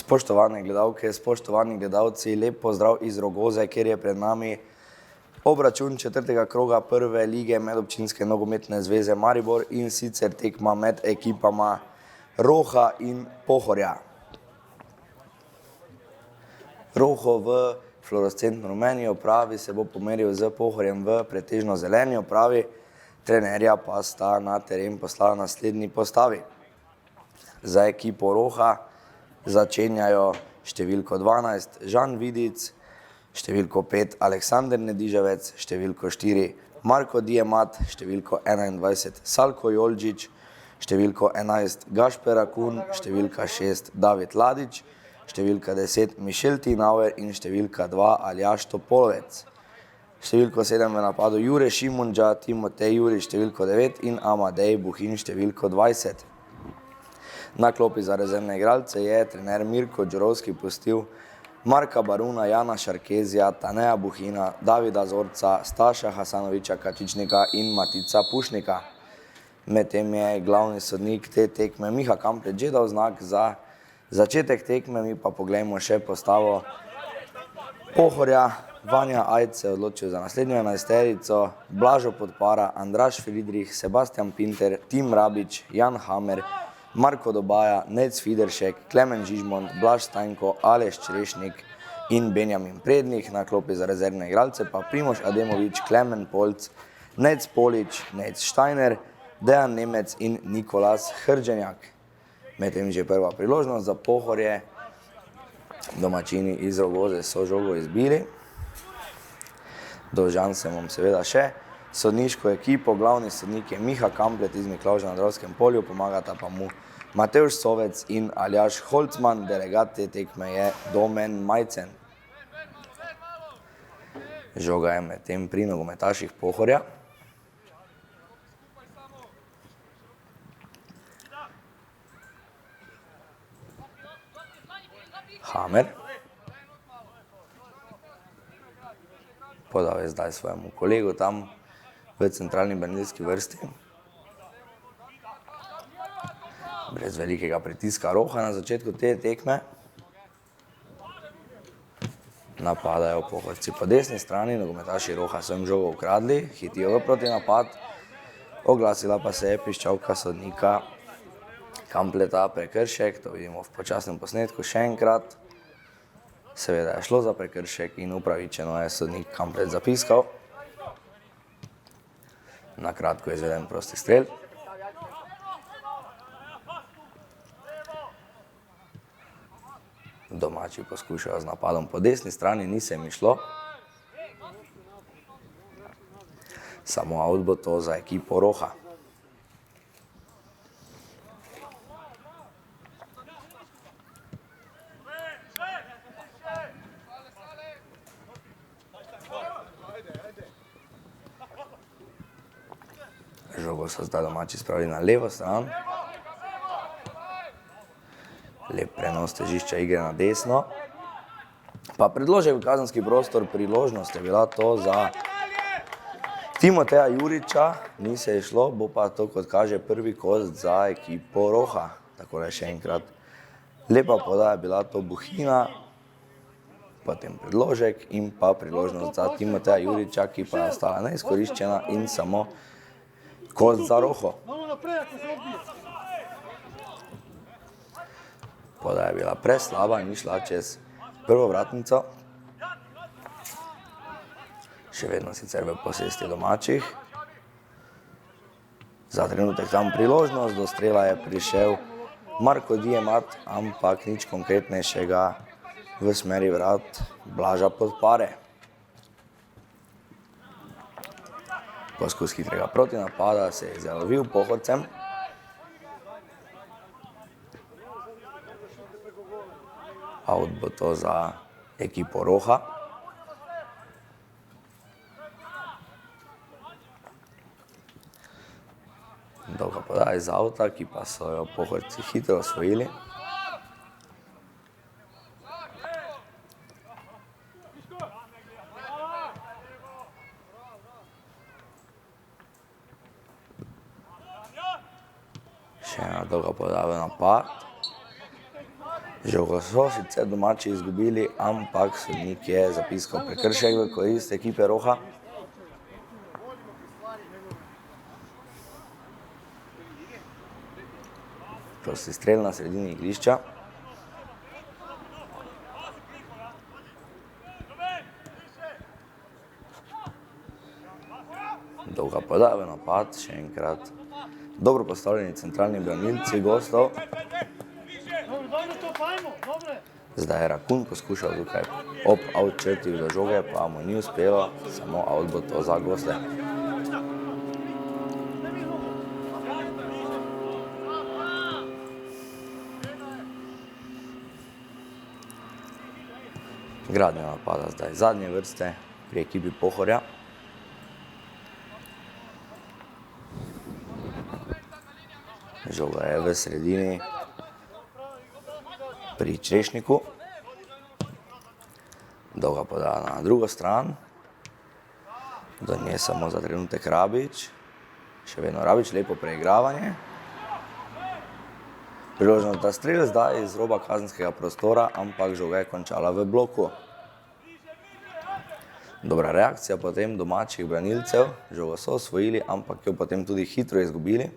Spoštovane gledalke, spoštovani gledalci, lep pozdrav iz Rogoze, kjer je pred nami obračun četrtega kroga prve lige Medobčinske nogometne zveze Maribor in sicer tekma med ekipama Roha in Pohorja. Roho v fluorescentno rumeni opravi se bo pomeril z Pohorjem v pretežno zeleni opravi, trenerja pa sta na teren poslala naslednji postavi. Za ekipo Roha začenjajo številko 12 Žan Vidic, številko 5 Aleksander Nediževec, številko 4 Marko Diemat, številko 21 Salko Joldžič, številko 11 Gašper Akun, številka 6 David Ladič, številka 10 Mišel Tinauer in številka 2 Aljaž Topolovec. Številko 7 v napadu Jure Šimunđa, Timotej Jurič številko 9 in Amadej Buhin številko 20. Na klopi za rezervne igralce je trener Mirko Đurovski pustil Marka Baruna, Jana Šarkezija, Taneja Buhina, Davida Zorca, Staša Hasanoviča Kačičnika in Matica Pušnika. Medtem je glavni sodnik te tekme Miha Kamplet že dal znak za začetek tekme, mi pa poglejmo še postavo Pohorja. Vanja Ajc se je odločil za naslednjo enajsterico, Blažo Podpara, Andraž Fridrih, Sebastian Pinter, Tim Rabič, Jan Hamer, Marko Dobaja, Nec Fideršek, Klemen Žižmond, Blaž Stajnko, Aleš Črešnik in Benjamin Prednik. Na klopi za rezervne igralce pa Primož Ademovič, Klemen Polc, Nec Polič, Nec Štajner, Dejan Nemec in Nikolas Hrđenjak. Medtem že prva priložnost za Pohorje. Domačini iz Rogoze so žogo izbili. Dolžan sem vam seveda še sodniško ekipo, glavni sodnik je Miha Kamplet iz Miklavža na Dravskem polju, pomagata pa mu Matevž Sovec in Aljaž Holcman, delegat te tekme je Domen Majcen. Žoga je medtem pri nogometaših Pohorja. Hamer. Podal je zdaj svojemu kolegu tam v centralni branilski vrsti. Brez velikega pritiska Roha na začetku te tekme. Napadajo Pohorci po desni strani, nogometaši Roha so jim žogo ukradli, hitijo v protinapad. Oglasila pa se je piščalka sodnika Kampleta, prekršek, to vidimo v počasnem posnetku še enkrat. Seveda je šlo za prekršek in upravičeno je sodnik Kamplet zapiskal. Na kratko je izveden prosti strel. Domači poskušajo z napadom po desni strani, ni se mi šlo. Samo out bo to za ekipo Roha. Žogo so zdaj domači spravili na levo stran. Lep prenos težišča igre na desno. Pa predložek v kazenski prostor, priložnost je bila to za Timoteja Juriča, ni se je šlo, bo pa to, kot kaže, prvi kost za ekipo Roha. Takole še enkrat. Lepa podaja je bila to Buhina, potem predložek in pa priložnost za Timoteja Juriča, ki pa je ostala neizkoriščena in samo kost za Roho. Podaja je bila preslaba, ni šla čez prvo vratnico. Še vedno sicer v posesti domačih. Za trenutek tam priložnost, do strela je prišel Marko Diemat, ampak nič konkretnejšega v smeri vrat Blaža Podpare. Poskus hitrega protinapada se je zalovil Pohorcem. Out bo to za ekipo Roha. Dolga podaja iz auta, ki pa so jo Pohorci hitro osvojili. Še ena dolga podaja v napad. Žogo so sicer domači izgubili, ampak sodnik je zapiskal prekršek v korist ekipe Roha. Prosti strel na sredini igrišča. Dolga podaja v napad, še enkrat. Dobro postavljeni centralni branilci gostov. Zdaj je Rakun poskušal tukaj ob out črti do žoge, pa mu ni uspelo, samo out bo to za goste. Gradnja napada zdaj zadnje vrste pri ekipi Pohorja. Žoga je v sredini pri Črešniku. Dolga podaja na drugo stran. Do nje samo za trenutek Rabič. Še vedno Rabič, lepo preigravanje. Priložnost za strel zdaj iz roba kazenskega prostora, ampak žoga je končala v bloku. Dobra reakcija potem domačih branilcev. Žogo so osvojili, ampak jo potem tudi hitro izgubili.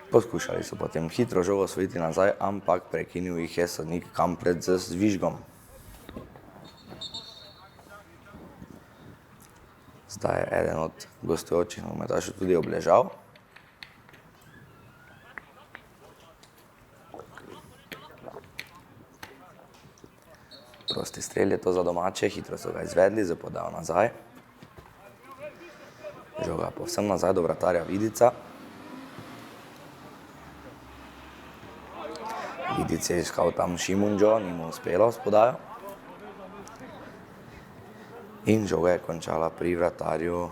Poskušali so potem hitro žogo osvojiti nazaj, ampak prekinil jih je sodnik Kampret z zvižgom. Zdaj je eden od gostujočih nogometašev tudi obležal. Prosti strel je to za domače, hitro so ga izvedli, zdaj podajo nazaj. Žoga povsem nazaj do vratarja Vidica. Vidic je iskal tam Šimunđo, ni mu uspelo s podajo. In žoga je končala pri vratarju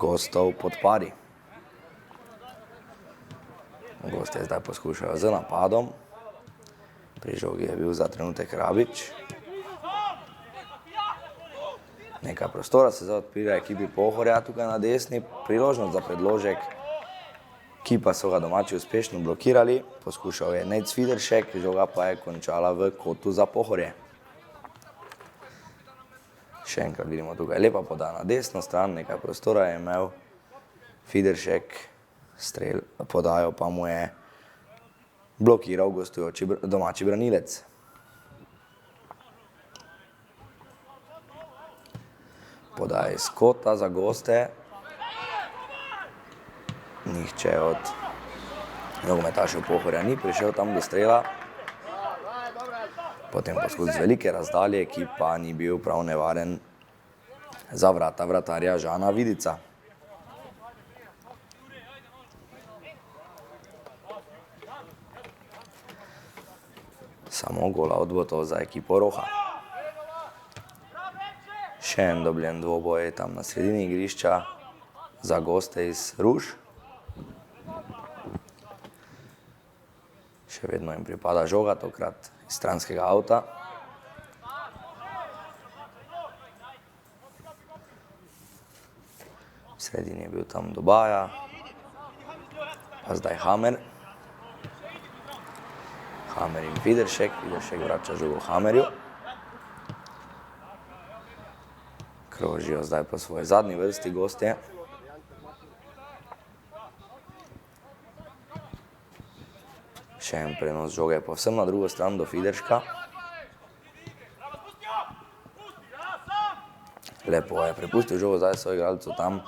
gostov Podpari. Gosti zdaj poskušajo z napadom. Pri žogi je bil za trenutek Rabič. Nekaj prostora se zdaj odpira ekipi Pohorja tukaj na desni. Priložnost za predložek, ki pa so ga domači uspešno blokirali. Poskušal je Nejc Fideršek, žoga pa je končala v kotu za Pohorje. Še enkrat vidimo tukaj lepa podaja na desno stran, nekaj prostora je imel Fideršek, strel podajo pa mu je blokiral gostujoči domači branilec. Podaja iz kota za goste. Nihče od nogometašev Pohorja ni prišel tam do strela. Potem poskus z velike razdalje, ki pa ni bil prav nevaren za vrata vratarja Žana Vidica. Samo gola odbotov za ekipo Roha. Še en dobljen dvoboj tam na sredini igrišča za goste iz Ruš. Še vedno jim pripada žoga, tokrat iz stranskega avta. V sredini je bil tam Dobaja, pa zdaj Hamer. Hamer in Fideršek, Fideršek vrača žogo Hamerju. Krožijo zdaj po svoji zadnji vrsti gostje. Še en prenos žoge povsem na drugo stran do Fiderška. Lepo je prepustil žogo zdaj soigralcu tam.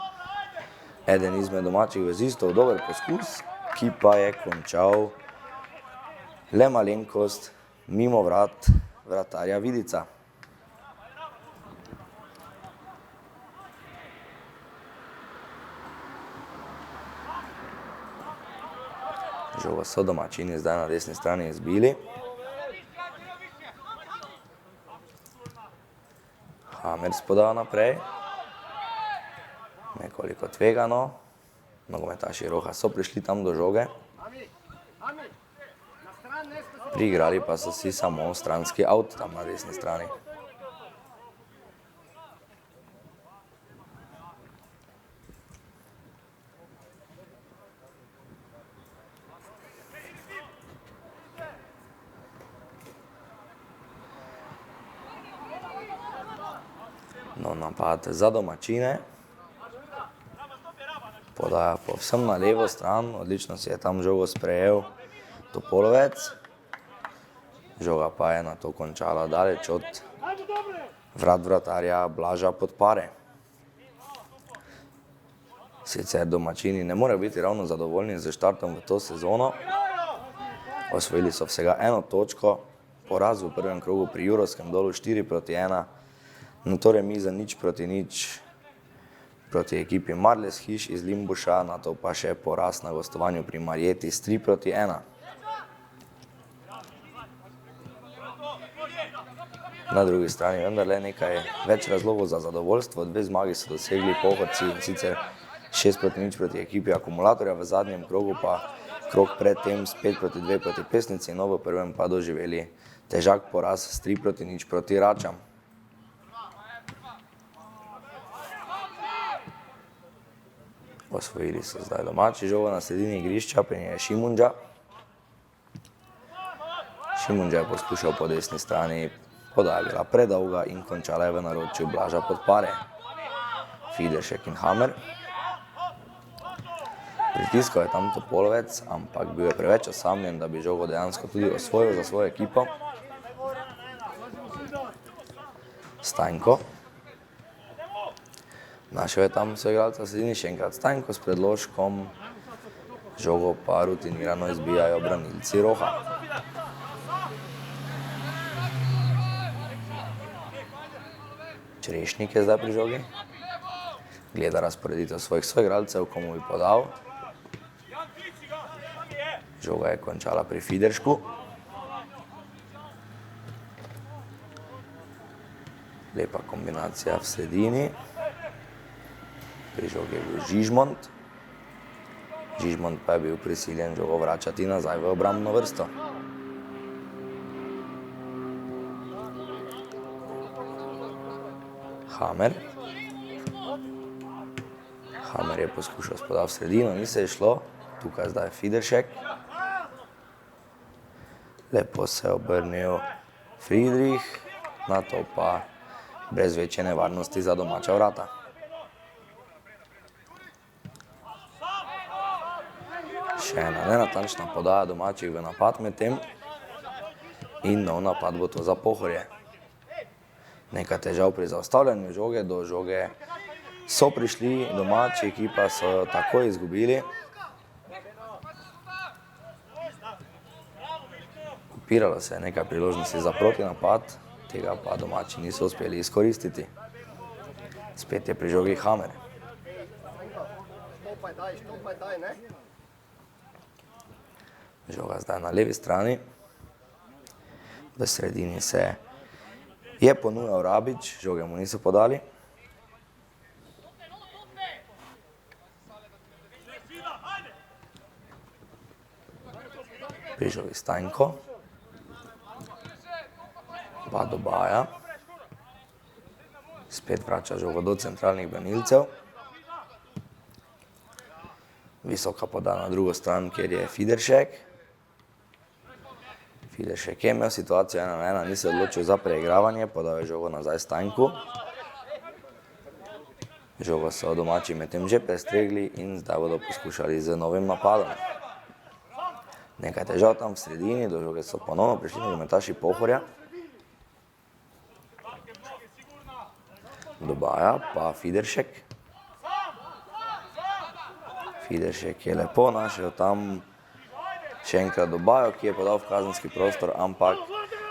Eden izmed domačih vezistov, dober poskus, ki pa je končal le malenkost mimo vrat vratarja Vidica. Žogo so domačini zdaj na desni strani izbili. Hamer spodal naprej. Nekoliko tvegano. Nogometaši Roha so prišli tam do žoge. Priigrali pa so si samo stranski avt tam na desni strani. No, napad za domačine. Podaja povsem na levo stran, odlično si je tam žogo sprejel Topolovec. Žoga pa je nato končala daleč od vrat vratarja Blaža Podpare. Sicer domačini ne morejo biti ravno zadovoljni z štartom v to sezono. Osvojili so vsega 1 točko, poraz v prvem krogu pri Jurovskem Dolu 4-1, nato remiza 0-0 proti ekipi Marles Hiš iz Limbuša, nato pa še poraz na gostovanju pri Marjeti s 3-1. Na drugi strani vendarle nekaj več razlogov za zadovoljstvo. 2 zmagi so dosegli Pohorci, in sicer 6-0 proti ekipi Akumulatorja, v zadnjem krogu pa krog predtem s 5-2 proti Pesnici, no v prvem pa doživeli težak poraz s 3-0 proti Račam. Osvojili so zdaj domači žogo na sredini igrišča, pri njej je Šimunđa. Šimunđa je poskušal po desni strani, podaja bila predolga in končala je v naročju Blaža Podpare. Fideršek in Hamer. Pritiskal je tam Topolovec, ampak bil je preveč osamljen, da bi žogo dejansko tudi osvojil za svojo ekipo. Stanjko. Našel je tam soigralca v sredini, še enkrat Stanjko s predložkom. Žogo pa rutinirano izbijajo branilci Roha. Črešnik je zdaj pri žogi. Gleda razporeditev svojih soigralcev, komu bi podal. Žoga je končala pri Fideršku. Lepa kombinacija v sredini. Pri žogi je bil Žižmont. Žižmont pa je bil prisiljen žogo vračati nazaj v obrambno vrsto. Hamer. Hamer je poskušal spodal v sredino, ni se je šlo. Tukaj zdaj Fideršek. Lepo se je obrnil Friedrich, nato pa brez večje nevarnosti za domača vrata. Še ena nenatančna podaja domačih v napad medtem in nov napad bo to za Pohorje. Nekaj težav pri zaustavljanju žoge, do žoge so prišli domači, ki pa so jo takoj izgubili. Kopiralo se je nekaj priložnosti za protinapad, tega pa domači niso uspeli izkoristiti. Spet je pri žogi Hamer. Žoga zdaj na levi strani. V sredini se je ponujal Rabič, žoge mu niso podali. Pri žogi Stanjko. Pa Dobaja. Spet vrača žogo do centralnih branilcev. Visoka podaja na drugo stran, kjer je Fideršek. Fideršek je imel situacijo 1-1, ni se odločil za preigravanje, podal je žogo nazaj Stanjku. Žogo so domači medtem že prestregli in zdaj bodo poskušali z novim napadom. Nekaj težav tam v sredini, do žoge so ponovno prišli nogometaši Pohorja. Dobaja pa Fideršek. Fideršek je lepo našel tam še enkrat Dobajo, ki je podal v kazenski prostor, ampak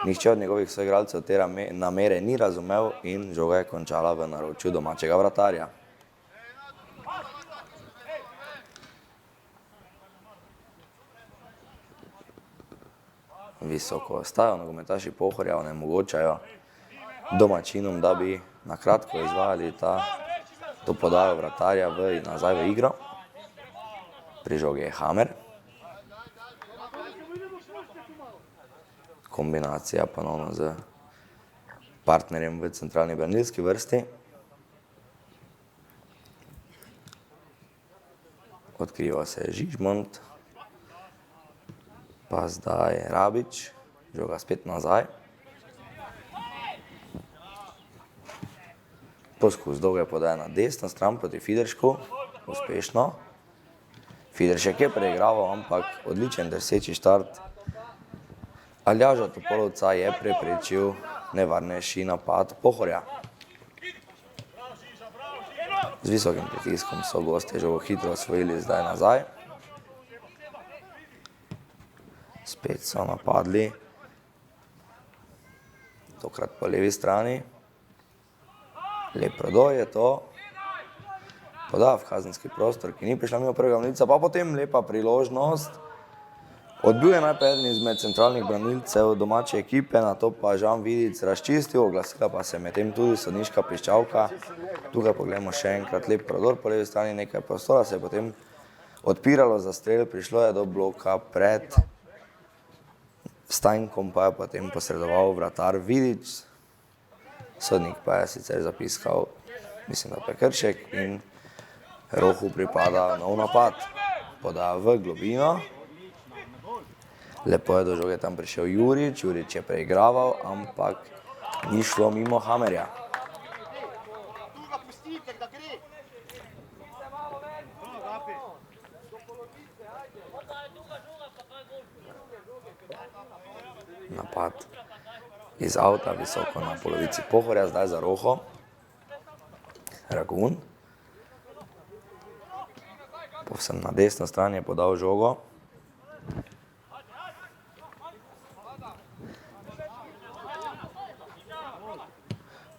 nihče od njegovih soigralcev te namere ni razumel in žoga je končala v naročju domačega vratarja. Visoko ostajajo nogometaši Pohorja, onemogočajo domačinom, da bi na kratko izvajali to podajo vratarja nazaj v igro. Pri žogi je Hamer. Kombinacija ponovno z partnerjem v centralni branilski vrsti. Odkriva se je Žižmont. Pa zdaj Rabič. Žoga spet nazaj. Poskus dolge podaje na desno stran proti Fideršku, uspešno. Fideršek je preigraval, ampak odličen drseči štart. Aljaža Topolovca je preprečil nevarnejši napad Pohorja. Z visokim pritiskom so gostje žogo hitro osvojili zdaj nazaj. Spet so napadli. Tokrat po levi strani. Lep prodor je to. Poda v kazenski prostor, ki ni prišla mimo prvega branilca, pa potem lepa priložnost. Odbil je najprej eden izmed centralnih branilcev domače ekipe, nato pa Žan Vidic razčistil, oglasila pa se medtem tudi sodniška piščalka. Tukaj pogledamo še enkrat lep prodor po levi strani, nekaj prostora se je potem odpiralo za strel, prišlo je do bloka pred Stajnkom, pa je potem posredoval vratar Vidic. Sodnik pa je sicer zapiskal, mislim, da prekršek in Rohu pripada nov napad. Poda v globino. Lepo je do žoge tam prišel Jurič, Jurič je preigraval, ampak ni šlo mimo Hamerja. Napad iz avta visoko na polovici Pohorja, zdaj za Roho. Ragun. Povsem na desno stran je podal žogo.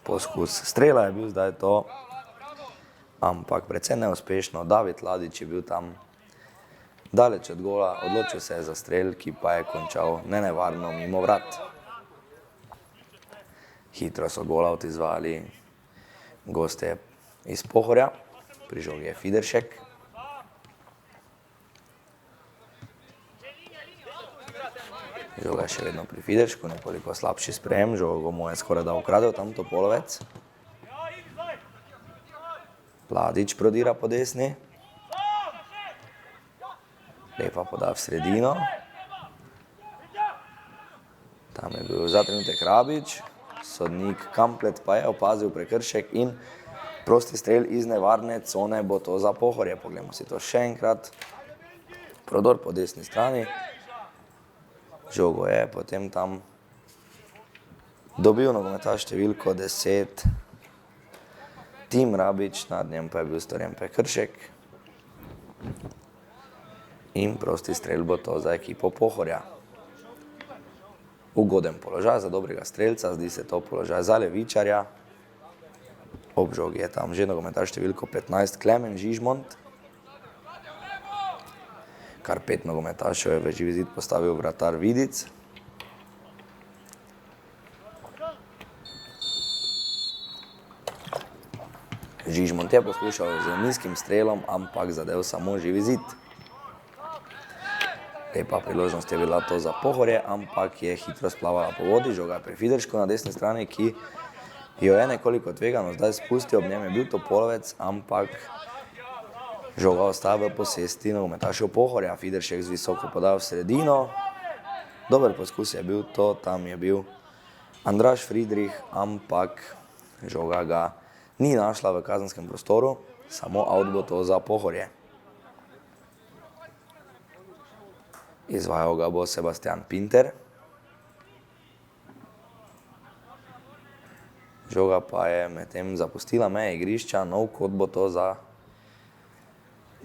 Poskus strela je bil zdaj to, ampak precej neuspešno. David Ladič je bil tam daleč od gola, odločil se je za strel, ki pa je končal nenevarno mimo vrat. Hitro so golavt izvali gostje iz Pohorja, pri žogi je Fideršek. Žoga je še vedno pri Fideršku, nekoliko slabši sprejem, žogo mu je skoraj da ukradel tam Topolovec. Ladič prodira po desni. Lepa poda v sredino. Tam je bil za trenutek Rabič, sodnik Kamplet pa je opazil prekršek in prosti strel iz nevarne cone bo to za Pohorje. Poglejmo si to še enkrat. Prodor po desni strani. Žogo je potem tam dobil nogometaš številko 10. Tim Rabič, nad njem pa je bil storjen prekršek. In prosti strel bo to za ekipo Pohorja. Ugoden položaj za dobrega strelca, zdi se to položaj za levičarja. Ob žogi je tam že nogometaš številko 15 Klemen Žižmont. Kar 5 nogometašev je v živi zid postavil vratar Vidic. Žižmont je poskušal z nizkim strelom, ampak zadev samo živi zid. Lepa priložnost je bila to za Pohorje, ampak je hitro splavala po vodi. Žoga je pri Fideršku na desni strani, ki jo je nekoliko tvegano zdaj spustil. Ob njem je bil Topolovec, ampak žoga ostaja v posesti nogometašev Pohorja. Fideršek z visoko podal v sredino. Dober poskus je bil to, tam je bil Andraž Friedrich, ampak žoga ga ni našla v kazenskem prostoru. Samo out bo to za Pohorje. Izvajal ga bo Sebastian Pinter. Žoga pa je medtem zapustila meje igrišča, nov kot bo to za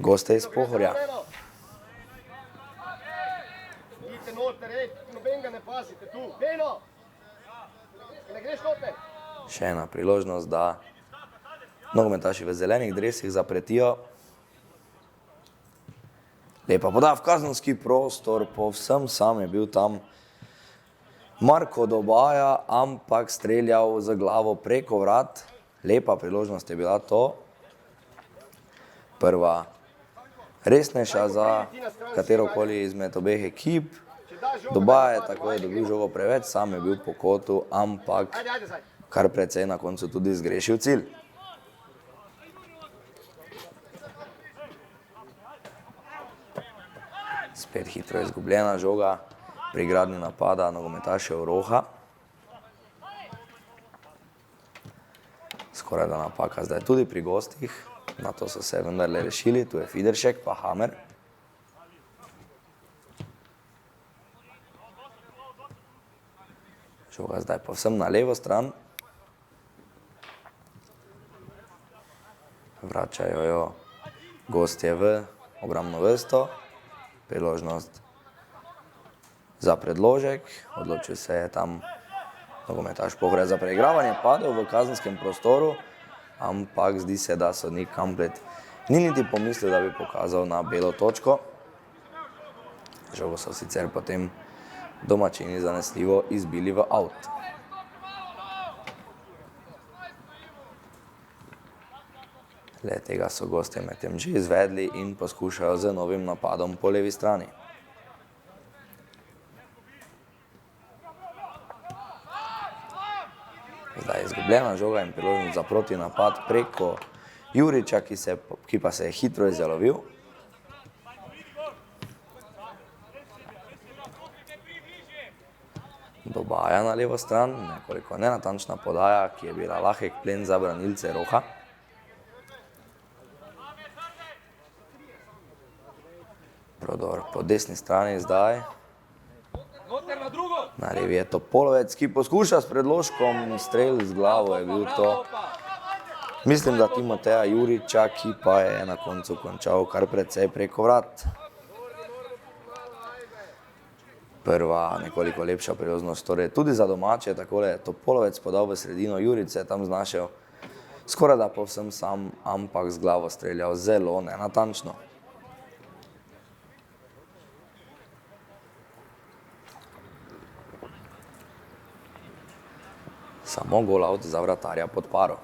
goste iz Pohorja. Še ena priložnost, da nogometaši v zelenih dresih zapretijo. Lepa poda v kazenski prostor, povsem sam je bil tam Marko Dobaja, ampak streljal z glavo preko vrat. Lepa priložnost je bila to. Prva resnejša za katerokoli izmed obeh ekip. Dobaja je tako je dobil žogo preveč, sam je bil po kotu, ampak kar precej na koncu tudi zgrešil cilj. Spet hitro izgubljena žoga pri gradnji napada nogometašev Roha. Skoraj da napaka zdaj tudi pri gostih, na to so se vendarle rešili, tu je Fideršek pa Hamer. Žoga zdaj povsem na levo stran. Vračajo jo gostje v obrambno vrsto. Priložnost za predložek. Odločil se je tam nogometaš Pohorja za preigravanje. Padel v kazenskem prostoru, ampak zdi se, da sodnik Kamplet ni niti pomislil, da bi pokazal na belo točko. Žogo so sicer potem domačini zanesljivo izbili v out. Le tega so gostje medtem že izvedli in poskušajo z novim napadom po levi strani. Zdaj je izgubljena žoga in priložnost za protinapad preko Juriča, ki pa se je hitro izjalovil. Dobaja na levo stran, nekoliko nenatančna podaja, ki je bila lahek plen za branilce Roha. Prodor po desni strani zdaj. Na levi je Topolovec, ki poskuša s predložkom, strel z glavo je bil to. Mislim, da Timoteja Juriča, ki pa je na koncu končal kar precej preko vrat. Prva nekoliko lepša priložnost, torej tudi za domače, takole je Topolovec podal v sredino, Jurič se je tam znašel skoraj da povsem sam, ampak z glavo streljal zelo nenatančno. Samo gol out za vratarja pod paro.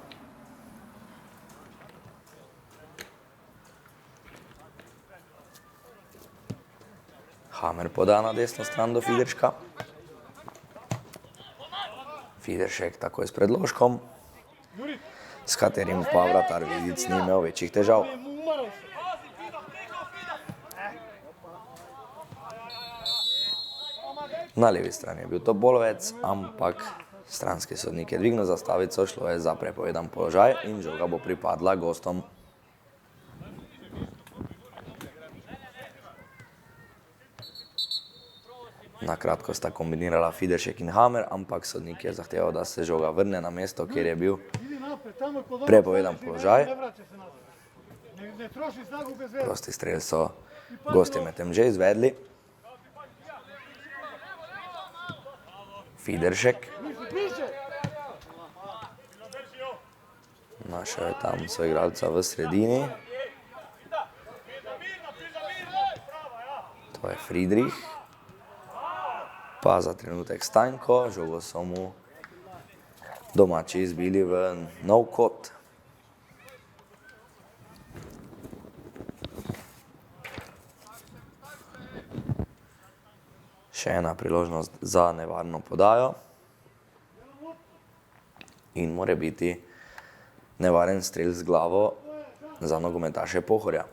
Hamer poda na desno stran do Fiderška. Fideršek takoj s predložkom, s katerim pa vratar Vidic ni imel večjih težav. Na levi strani je bil Topolovec, ampak stranski sodnik je dvignil zastavico, šlo je za prepovedan položaj in žoga bo pripadla gostom. Na kratko sta kombinirala Fideršek in Hamer, ampak sodnik je zahteval, da se žoga vrne na mesto, kjer je bil prepovedan položaj. Prosti strel so gostje medtem že izvedli. Fideršek. Našel je tam soigralca v sredini. To je Friedrich. Pa za trenutek Stanjko, žogo so mu domači izbili v nov kot. Še ena priložnost za nevarno podajo in mora biti nevaren strel z glavo za nogometaše Pohorja.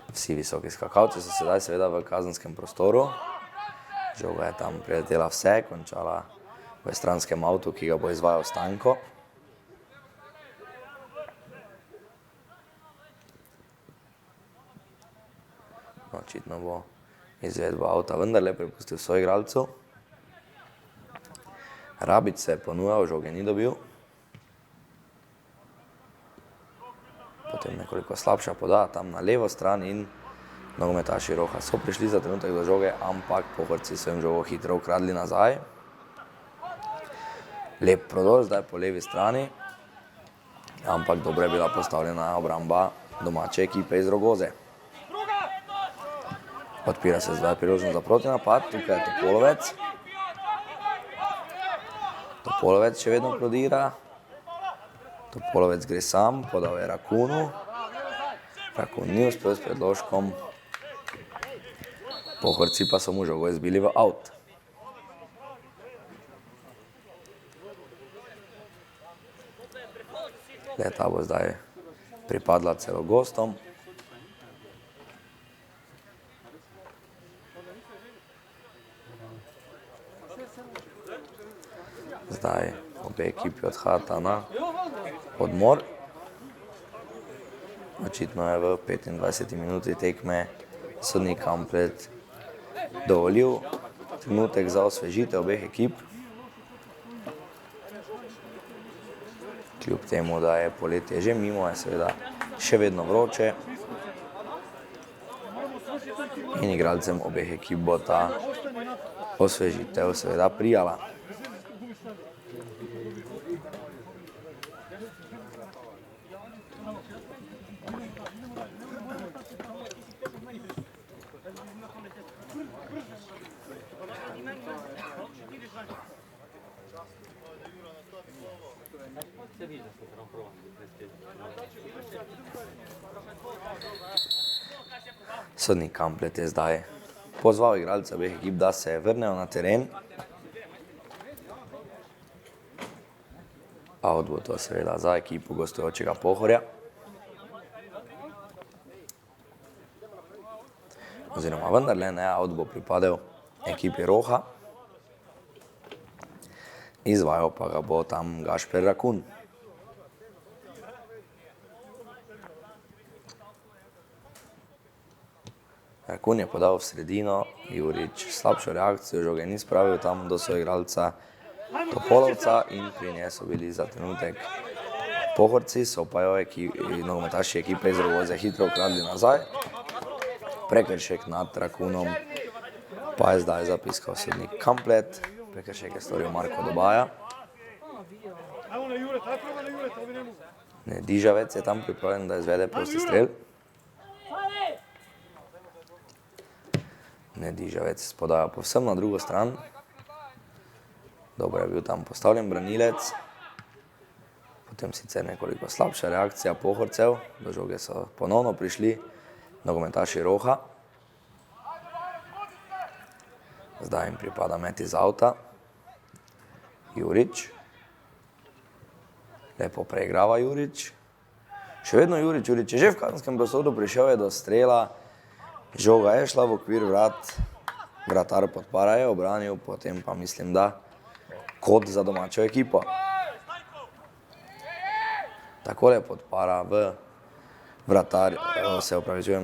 Vsi visoki skakalci so sedaj seveda v kazenskem prostoru. Žoga je tam priletela vse, končala v stranskem avtu, ki ga bo izvajal Stanjko. Očitno bo izvedbo avta vendarle prepustil soigralcu. Rabič se je ponujal, žoge ni dobil. Potem nekoliko slabša podaja tam na levo stran in nogometaši Roha so prišli za trenutek do žoge, ampak Pohorci so jim žogo hitro ukradli nazaj. Lep prodor zdaj po levi strani, ampak dobro je bila postavljena obramba domače ekipe iz Rogoze. Odpira se zdaj priložnost za protinapad, tukaj je Topolovec. Topolovec še vedno prodira. Topolovec gre sam, podal je Rakunu. Rakun ni uspel s predložkom. Pohorci pa so mu žogo izbili v out. Ta bo zdaj pripadla celo gostom. Zdaj obe ekipi odhajata na odmor. Očitno je v 25 minuti tekme sodnik Kamplet dovolil trenutek za osvežitev obeh ekip. Kljub temu, da je poletje že mimo, je seveda še vedno vroče. In igralcem obeh ekip bo ta osvežitev seveda prijala. Sodnik Kamplet je zdaj pozval igralce obeh ekip, da se vrnejo na teren. Out bo to seveda za ekipo gostujočega Pohorja. Oziroma vendarle ne, out bo pripadel ekipi Roha. Izvajal pa ga bo tam Gašper Rakun. Rakun je podal v sredino, Jurič slabšo reakcijo, žoge ni spravil tam do soigralca Topolovca in pri njej so bili za trenutek Pohorci, so pa jo nogometaši ekipe iz Rogoze hitro ukradli nazaj. Prekršek nad Rakunom pa je zdaj zapiskal sodnik Kamplet, prekršek je storil Marko Dobaja. Dižavec je tam pripravljen, da izvede prosti strel. Dižavec podaja povsem na drugo stran. Dobro je bil tam postavljen branilec. Potem sicer nekoliko slabša reakcija Pohorcev. Do žoge so ponovno prišli nogometaši Roha. Zdaj jim pripada met iz avta. Jurič. Lepo preigrava Jurič. Še vedno Jurič je že v kazenskem prostoru, prišel je do strela. Žoga je šla v okvir vrat, vratar Podpara je obranil, potem pa mislim, da kot za domačo ekipo. Takole Podpara v vratar,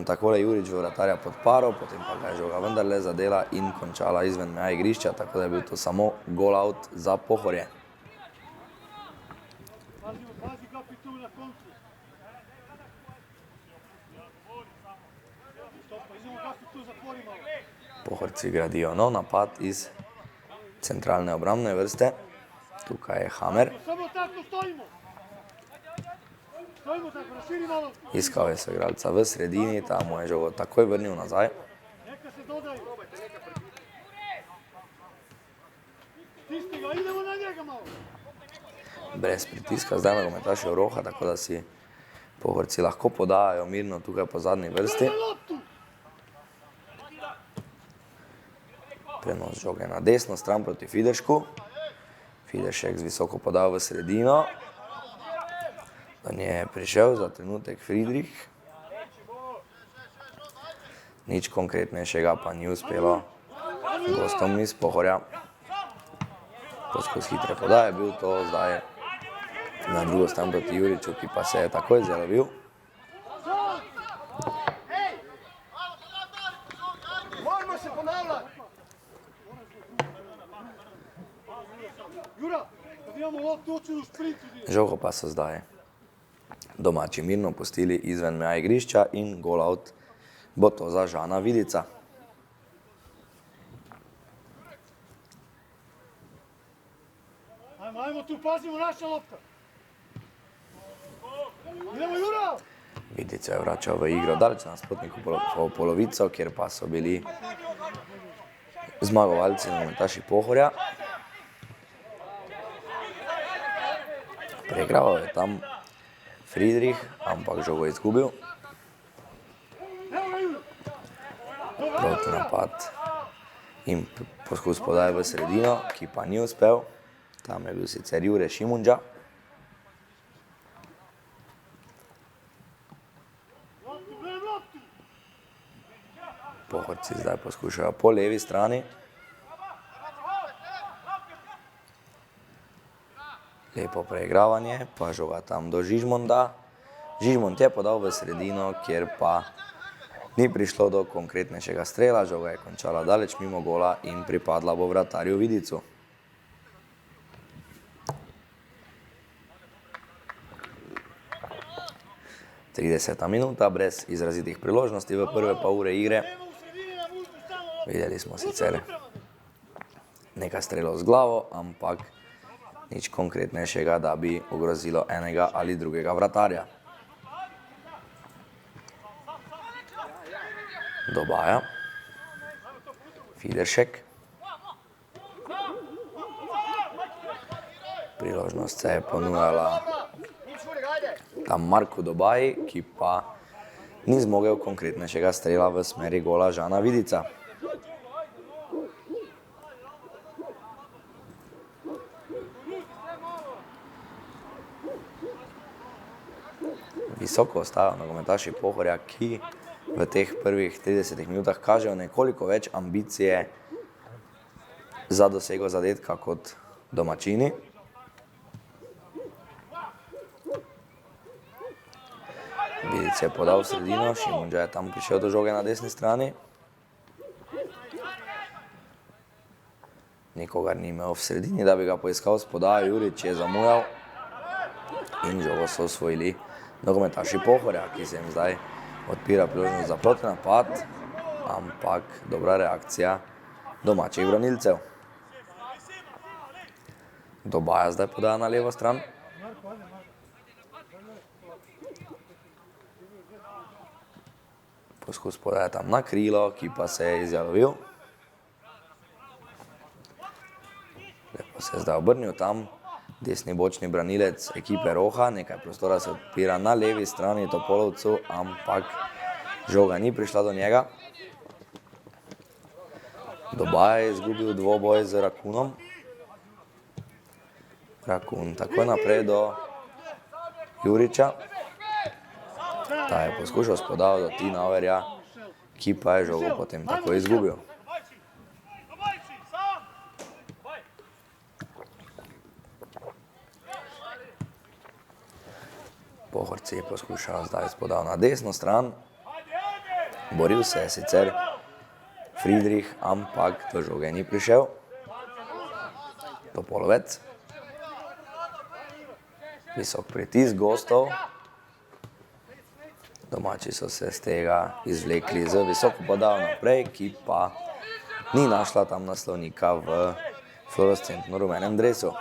takole Jurič v vratarja Podparo, potem pa ga je žoga vendarle zadela in končala izven meja igrišča, tako da je bil to samo gol out za Pohorje. Pohorci gradijo nov napad iz centralne obrambne vrste. Tukaj je Hamer. Iskal je soigralca v sredini, ta mu je žogo takoj vrnil nazaj. Brez pritiska zdaj nogometašev Roha, tako da si Pohorci lahko podajajo mirno tukaj po zadnji vrsti. Prenos žoge na desno stran proti Fideršku. Fideršek z visoko podal v sredino. Do nje je prišel za trenutek Friedrich. Nič konkretnejšega pa ni uspelo gostom iz Pohorja. Poskus hitre podaje bil to zdaj na drugo stran proti Juriču, ki pa se je takoj zalovil. Žogo pa so zdaj domači mirno pustili izven meja igrišča in gol out bo to za Žana Vidica. Ajmo tu, pazimo, naša lopta. Idemo, Jura! Vidica je vračal v igro daleč nasprotniku polovico, kjer pa so bili zmagovalci nogometaši Pohorja. Preigraval je tam Friedrich, ampak žogo je izgubil. Protinapad in poskus podaje v sredino, ki pa ni uspel. Tam je bil sicer Jure Šimunđa. Pohorci zdaj poskušajo po levi strani. Lepo preigravanje, pa žoga tam do Žižmonda. Žižmond je podal v sredino, kjer pa ni prišlo do konkretnejšega strela, žoga je končala daleč mimo gola in pripadla bo vratarju Vidicu. Trideseta minuta, brez izrazitih priložnosti v prve pol ure igre. Videli smo sicer nekaj strelov z glavo, ampak nič konkretnejšega, da bi ogrozilo enega ali drugega vratarja. Dobaja. Fideršek. Priložnost se je ponujala tam Marku Dobaji, ki pa ni zmogel konkretnejšega strela v smeri gola Žana Vidica. Visoko ostajajo nogometaši Pohorja, ki v teh prvih 30 minutah kažejo nekoliko več ambicije za dosego zadetka kot domačini. Vidic je podal v sredino, Šimundža je tam prišel do žoge na desni strani. Nikogar ni imel v sredini, da bi ga poiskal s podajo, Jurič je zamujal in žogo so osvojili nogometaši Pohorja, ki se jim zdaj odpira priložnost za protinapad, ampak dobra reakcija domačih branilcev. Dobaja zdaj podaja na levo stran. Poskus podaja tam na krilo, ki pa se je izjalovil. Lepo se je zdaj obrnil tam. Desni bočni branilec ekipe Roha, nekaj prostora se odpira na levi strani Topolovcu, ampak žoga ni prišla do njega. Dobaja je izgubil dvoboj z Rakunom. Rakun takoj naprej do Juriča. Ta je poskušal s podajo do Tinauerja, ki pa je žogo potem takoj izgubil. Pohorci je poskušal zdaj spodal na desno stran. Boril se je sicer Friedrich, ampak do žoge ni prišel. Topolovec. Visok pritisk gostov. Domači so se z tega izvlekli z visoko podajo naprej, ki pa ni našla tam naslovnika v fluorescentno rumenem dresu.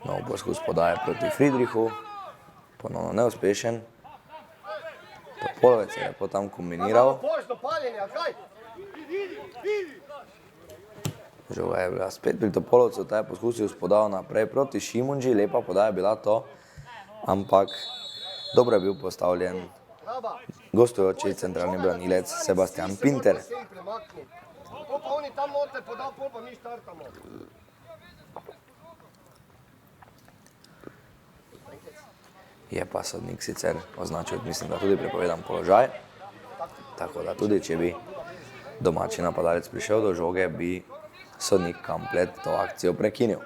Nov poskus podaje proti Friedrichu, ponovno neuspešen. Topolovec je lepo tam kombiniral. Žoga je bila spet pri Topolovcu, ta je poskusil s podajo naprej proti Šimundži, lepa podaja bila to, ampak dobro je bil postavljen gostujoči centralni branilec Sebastian Pinter. Je pa sodnik sicer označil, mislim, da tudi prepovedan položaj, tako da tudi, če bi domači napadalec prišel do žoge, bi sodnik komplet to akcijo prekinil.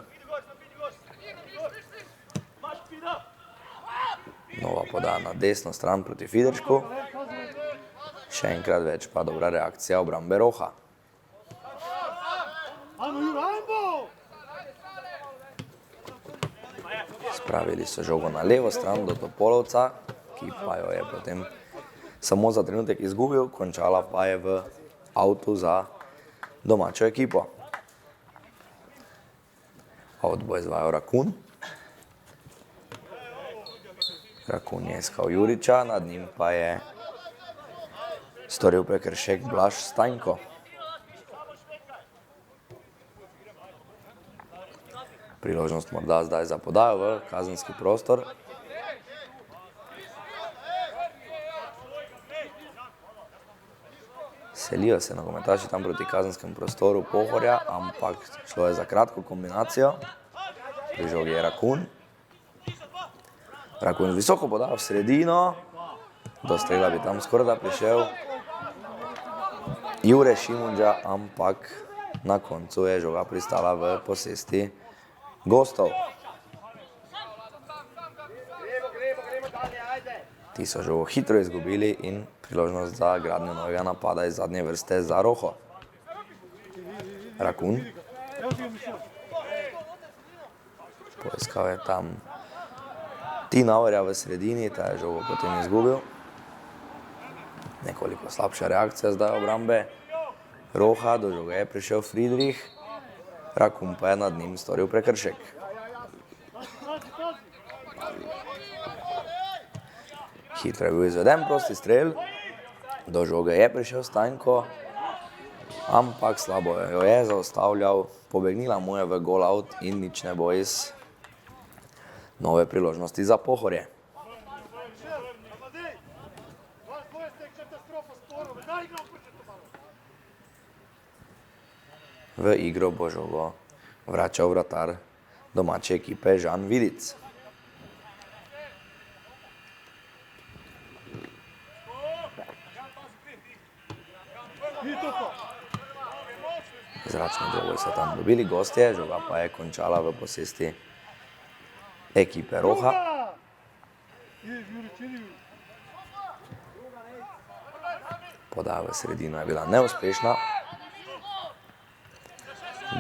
Nova podaja na desno stran proti Fideršku. Še enkrat več pa dobra reakcija obrambe Roha. Spravili so žogo na levo stran do Topolovca, ki pa jo je potem samo za trenutek izgubil, končala pa je v avtu za domačo ekipo. Avt bo izvajal Rakun. Rakun je iskal Juriča, nad njim pa je storil prekršek Blaž Stanjko. Priložnost morda zdaj za podajo v kazenski prostor. Selijo se nogometaši tam proti kazenskemu prostoru Pohorja, ampak šlo je za kratko kombinacijo. Pri žogi je Rakun. Rakun visoko podaja v sredino. Do strela bi tam skoraj da prišel Jure Šimundža, ampak na koncu je žoga pristala v posesti gostov. Ti so žogo hitro izgubili in priložnost za gradnjo novega napada iz zadnje vrste za Roho. Rakun. Evo ti ga Mišel. Poiskal je tam Tinauerja v sredini, ta je žogo potem izgubil. Nekoliko slabša reakcija zdaj obrambe Roha, do žoge je prišel Friedrich, Rakun pa je nad njim storil prekršek. Hitro je bil izveden prosti strel, do žoge je prišel Stanjko, ampak slabo jo je zaustavljal, pobegnila mu je v gol out in nič ne bo iz nove priložnosti za Pohorje. V igro bo žogo vračal vratar domače ekipe Žan Vidic. Zračni dvoboj so tam dobili gostje, žoga pa je končala v posesti ekipe Roha. Podaja v sredino je bila neuspešna.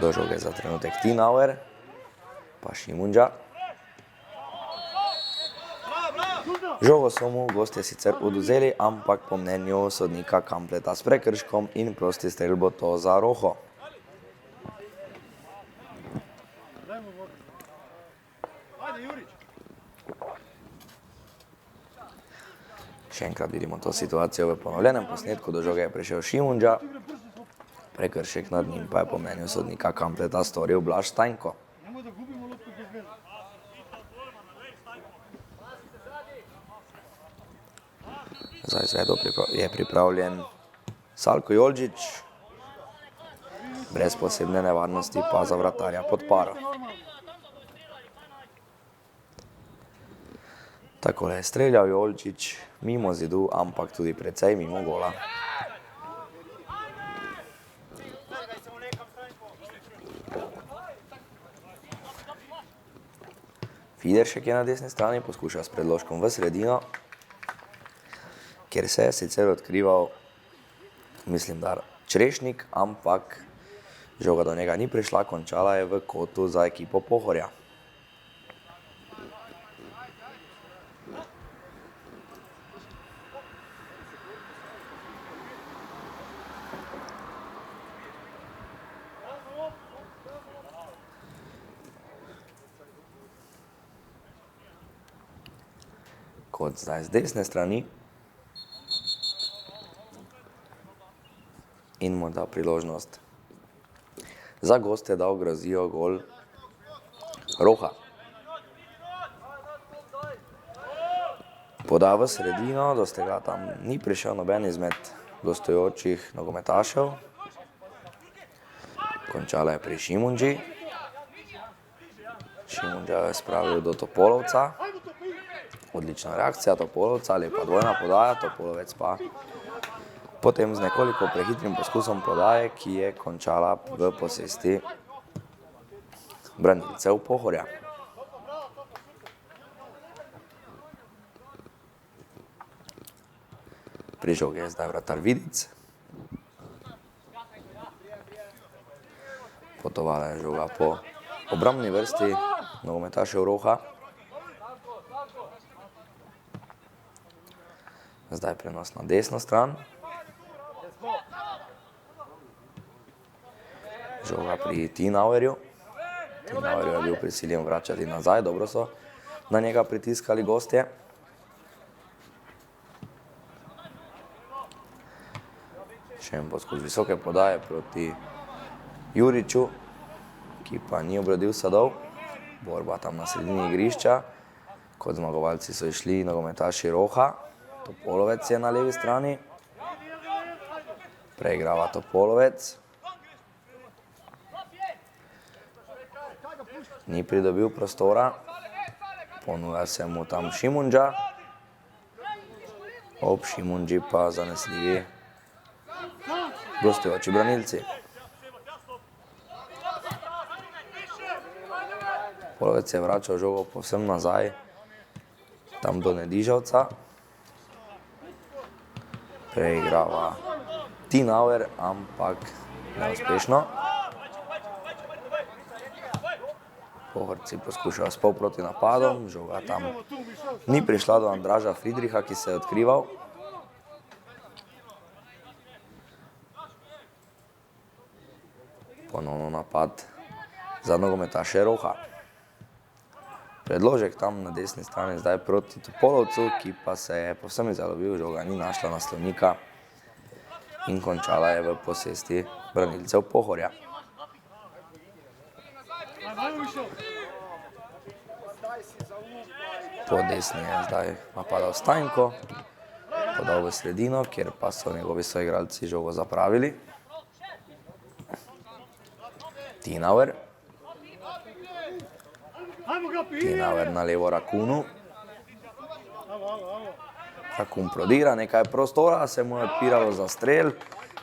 Do žoge za trenutek Tinauer, pa Šimunđa. Žogo so mu gostje sicer odvzeli, ampak po mnenju sodnika Kampleta s prekrškom in prosti strel bo to za Roho. Še enkrat vidimo to situacijo v ponovljenem posnetku, do žoge je prišel Šimunđa, prekršek nad njim pa je po mnenju sodnika Kampleta storil Blaž Stanjko. Nemoj da gubimo loptu bez veze. Za izvedbo je pripravljen Salko Jolžić, brez posebne nevarnosti pa za vratarja Podparo. Takole je streljal Jolžić mimo zidu, ampak tudi precej mimo gola. Fideršek je na desni strani, poskuša s predložkom v sredino, kjer se je sicer odkrival, mislim, da Črešnik, ampak žoga do njega ni prišla, končala je v kotu za ekipo Pohorja. Kot zdaj z desne strani in mu da priložnost za goste, da ogrozijo gol Roha. Poda v sredino, do tega tam ni prišel noben izmed gostujočih nogometašev. Končala je pri Šimunđi. Šimunđa je spravil do Topolovca. Odlična reakcija Topolovca, lepa dvojna podaja, Topolovec pa potem z nekoliko prehitrim poskusom podaje, ki je končala v posesti branilcev Pohorja. Pri žogi je zdaj vratar Vidic. Potovala je žoga po obrambni vrsti nogometašev Roha. Zdaj prenos na desno stran. Žoga pri Tinauerju. Tinauerju je bil prisiljen vračati nazaj, dobro so na njega pritiskali gostje. Še en poskus visoke podaje proti Juriću, ki pa ni obrodil sadov. Borba tam na sredini igrišča. Kot zmagovalci so išli nogometaši Roha. Topolovec je na levi strani. Preigrava Topolovec. Ni pridobil prostora. Ponuja se mu tam Šimunđa. Ob Šimunđi pa zanesljivi gostujoči branilci. Polovec je vračal žogo povsem nazaj, tam do Nedižavca. Preigrava Tinauer, ampak neuspešno. Pohorci poskušajo s polproti napadom, žoga tam ni prišla do Andraža Friedricha, ki se je odkrival. Ponovno napad za nogometaše Roha. Predložek tam na desni strani zdaj proti Topolovcu, ki pa se je povsem izjalovil, žoga ni našla naslovnika in končala je v posesti branilcev Pohorja. Po desni je zdaj napadal Stajnko, podal v sredino, kjer pa so njegovi soigralci žogo zapravili. Tinauer. Tinauer na levo Rakunu. Rakun prodira, nekaj prostora, se mu je odpiralo za strel.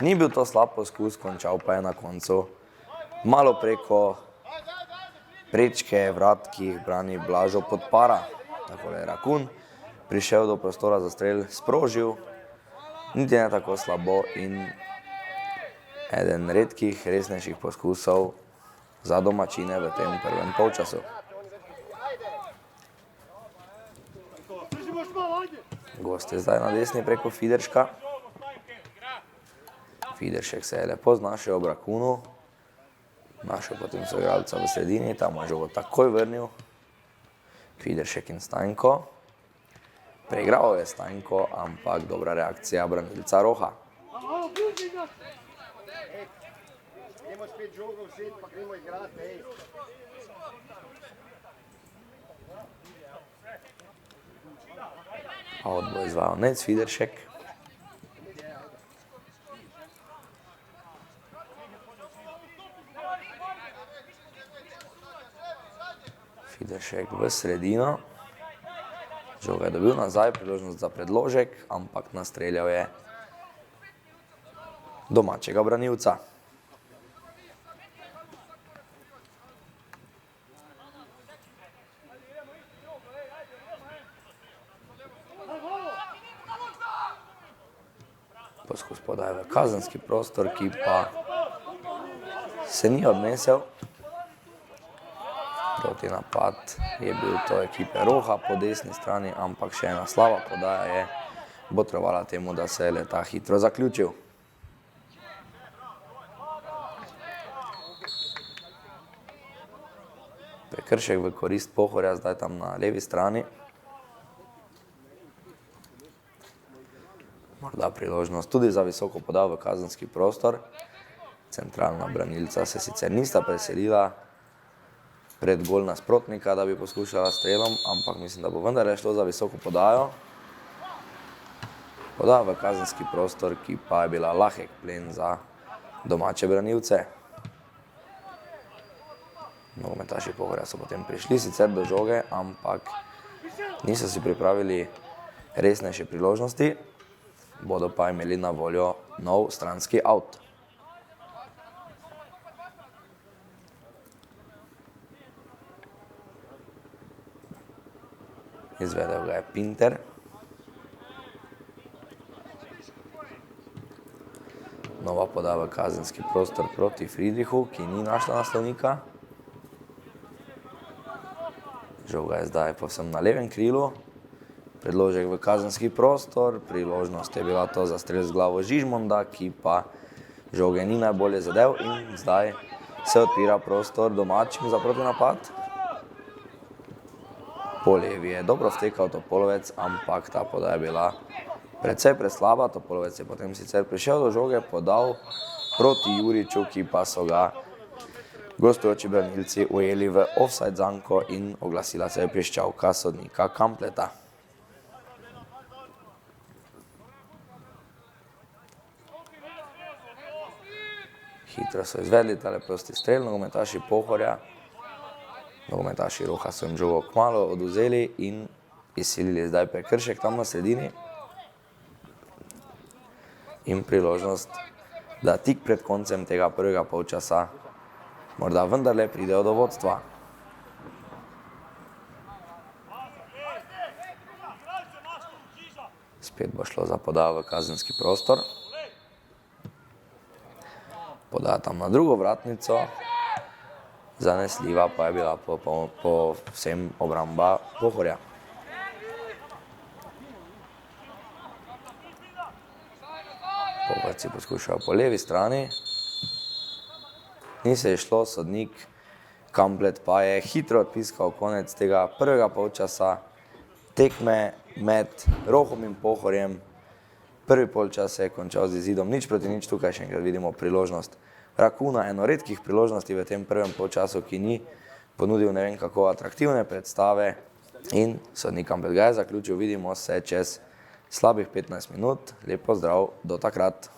Ni bil to slab poskus, končal pa je na koncu malo preko prečke vrat, ki jih brani Blažo Podpara. Takole je Rakun prišel do prostora za strel, sprožil, niti ne tako slabo in eden redkih resnejših poskusov za domačine v tem prvem polčasu. Gost je zdaj na desni preko Fiderška. Fideršek se je lepo znašel ob Rakunu. Našel potem soigralca v sredini, tam je žogo takoj vrnil. Fideršek in Stajnko. Preigraval je Stajnko, ampak dobra reakcija branilca Roha. Out bo izvajal Nec Fideršek. Fideršek v sredino. Žoga je dobil nazaj, priložnost za predložek, ampak nastreljal je domačega branilca. Poskus podaje v kazenski prostor, ki pa se ni odnesel. Proti napad je bil to ekipe Roha po desni strani, ampak še ena slaba podaja je botrovala temu, da se je le-ta hitro zaključil. Prekršek v korist Pohorja zdaj tam na levi strani. Morda priložnost tudi za visoko podal v kazenski prostor. Centralna branilca se sicer nista preselila pred gol nasprotnika, da bi poskušala strelom, ampak mislim, da bo vendarle šlo za visoko podajo. Podaja v kazenski prostor, ki pa je bila lahek plen za domače branilce. Nogometaši Pohorja so potem prišli sicer do žoge, ampak niso si pripravili resnejše priložnosti, bodo pa imeli na voljo nov stranski out. Izvedel ga je Pinter. Nova podaja v kazenski prostor proti Friedrichu, ki ni našla naslovnika. Žoga je zdaj povsem na levem krilu. Predložek v kazenski prostor, priložnost je bila to za strel z glavo Žižmonda, ki pa žoge ni najbolje zadel in zdaj se odpira prostor domačim za protinapad. Po levi je dobro vtekal Topolovec, ampak ta podaja je bila precej preslaba. Topolovec je potem sicer prišel do žoge, podal proti Juriču, ki pa so ga gostujoči branilci ujeli v offside zanko in oglasila se je piščalka sodnika Kampleta. Hitro so izvedli tale prosti strel nogometaši Pohorja. Nogometaši Roha so jim žogo kmalu odvzeli in izsilili zdaj prekršek tam na sredini. In priložnost, da tik pred koncem tega prvega polčasa morda vendarle pridejo do vodstva. Spet bo šlo za podajo v kazenski prostor. Podaja tam na drugo vratnico. Zanesljiva pa je bila povsem obramba Pohorja. Pohorci poskušajo po levi strani. Ni se išlo, sodnik Kamplet pa je hitro odpiskal konec tega prvega polčasa tekme med Rohom in Pohorjem. Prvi polčas se je končal z izidom 0:0, tukaj še enkrat vidimo priložnost Rakuna, eno redkih priložnosti v tem prvem polčasu, ki ni ponudil ne vem kako atraktivne predstave in sodnik Kamplet ga je zaključil, vidimo se čez slabih 15 minut, lep pozdrav do takrat.